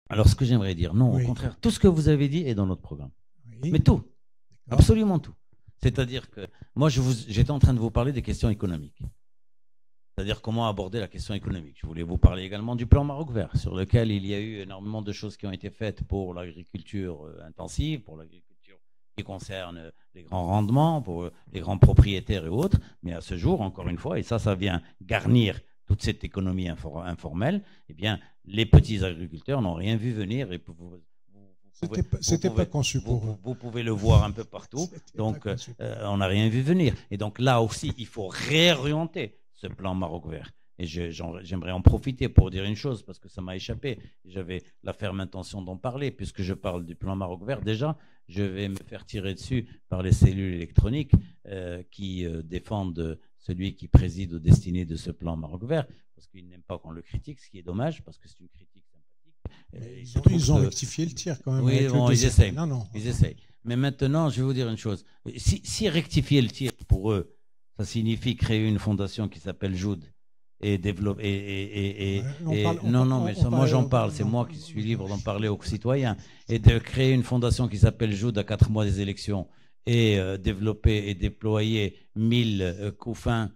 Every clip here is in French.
Alors, ce que j'aimerais dire, non, au Oui, contraire, tout ce que vous avez dit est dans notre programme. oui, Mais tout, d'accord. absolument tout. C'est-à-dire que moi, j'étais en train de vous parler des questions économiques. C'est-à-dire comment aborder la question économique. Je voulais vous parler également du plan Maroc vert, sur lequel il y a eu énormément de choses qui ont été faites pour l'agriculture intensive, pour l'agriculture qui concerne les grands rendements, pour les grands propriétaires et autres. Mais à ce jour, encore une fois, et ça vient garnir toute cette économie informelle, eh bien, les petits agriculteurs n'ont rien vu venir et C'était pas conçu pour eux. vous pouvez le voir un peu partout. C'était pas Donc, conçu pour eux. on n'a rien vu venir. Et donc là aussi, il faut réorienter ce plan Maroc vert. Et j'aimerais en profiter pour dire une chose, parce que ça m'a échappé. J'avais la ferme intention d'en parler, puisque je parle du plan Maroc vert. Déjà, je vais me faire tirer dessus par les cellules électroniques qui défendent celui qui préside aux destinées de ce plan Maroc vert, parce qu'ils n'aiment pas qu'on le critique, ce qui est dommage, parce que c'est une critique sympathique. Ils ont rectifié le tir quand même. Oui, bon, ils essayent. Non, non. Ils essayent. Mais maintenant, je vais vous dire une chose. Si rectifier le tir pour eux, ça signifie créer une fondation qui s'appelle Joud et développer. Non, mais moi j'en parle. C'est moi qui suis libre d'en parler aux citoyens. Et de créer une fondation qui s'appelle Joud à 4 mois des élections et développer et déployer 1000 couffins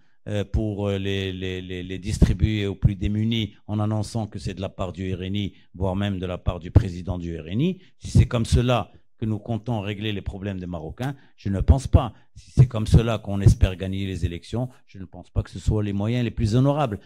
pour les distribuer aux plus démunis en annonçant que c'est de la part du RNI, voire même de la part du président du RNI. Si c'est comme cela que nous comptons régler les problèmes des Marocains, je ne pense pas. Si c'est comme cela qu'on espère gagner les élections, je ne pense pas que ce soit les moyens les plus honorables.